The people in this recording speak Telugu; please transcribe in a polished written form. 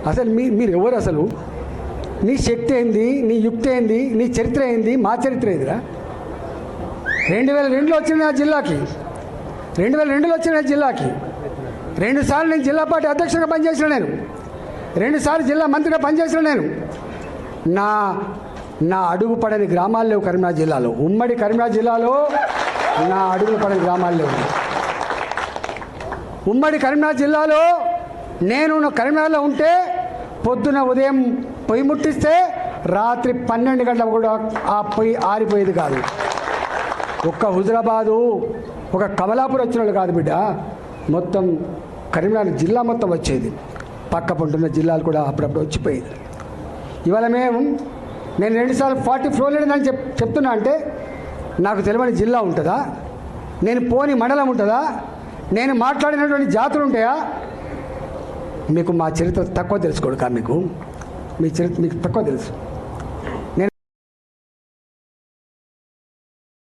అసలు మీరు ఎవరు? అసలు నీ శక్తి ఏంది, నీ యుక్తి ఏంది, నీ చరిత్ర ఏంది, మా చరిత్ర ఏందిరా? 2002లో వచ్చిన నా జిల్లాకి, 2002లో వచ్చిన నా జిల్లాకి 2 సార్లు నేను జిల్లా పార్టీ అధ్యక్షుడిగా పనిచేసిన, నేను 2 సార్లు జిల్లా మంత్రిగా పనిచేసిన. నేను నా అడుగు పడని గ్రామాలు లేవు కరీంనగర్ జిల్లాలో. ఉమ్మడి కరీంనగర్ జిల్లాలో నా అడుగు పడని గ్రామాలు లేవు. ఉమ్మడి కరీంనగర్ జిల్లాలో నేను కరీంనగర్లో ఉంటే పొద్దున ఉదయం పొయ్యి ముట్టిస్తే రాత్రి 12 గంటలకు కూడా ఆ పొయ్యి ఆరిపోయేది కాదు. ఒక్క హుజరాబాదు, ఒక కమలాపూర్ వచ్చిన వాళ్ళు కాదు బిడ్డ, మొత్తం కరీంనగర్ జిల్లా మొత్తం వచ్చేది. పక్క పంటున్న జిల్లాలు కూడా అప్పుడప్పుడు వచ్చిపోయేది. ఇవాళ నేను 2 సార్లు 40 ఫ్లోర్ లేదని చెప్తున్నా అంటే నాకు తెలియని జిల్లా ఉంటుందా? నేను పోని మండలం ఉంటుందా? నేను మాట్లాడినటువంటి జాతులు ఉంటాయా? మీకు మా చరిత్ర తక్కువ తెలుసుకోడు కా, మీ చరిత్ర మీకు తక్కువ తెలుసు.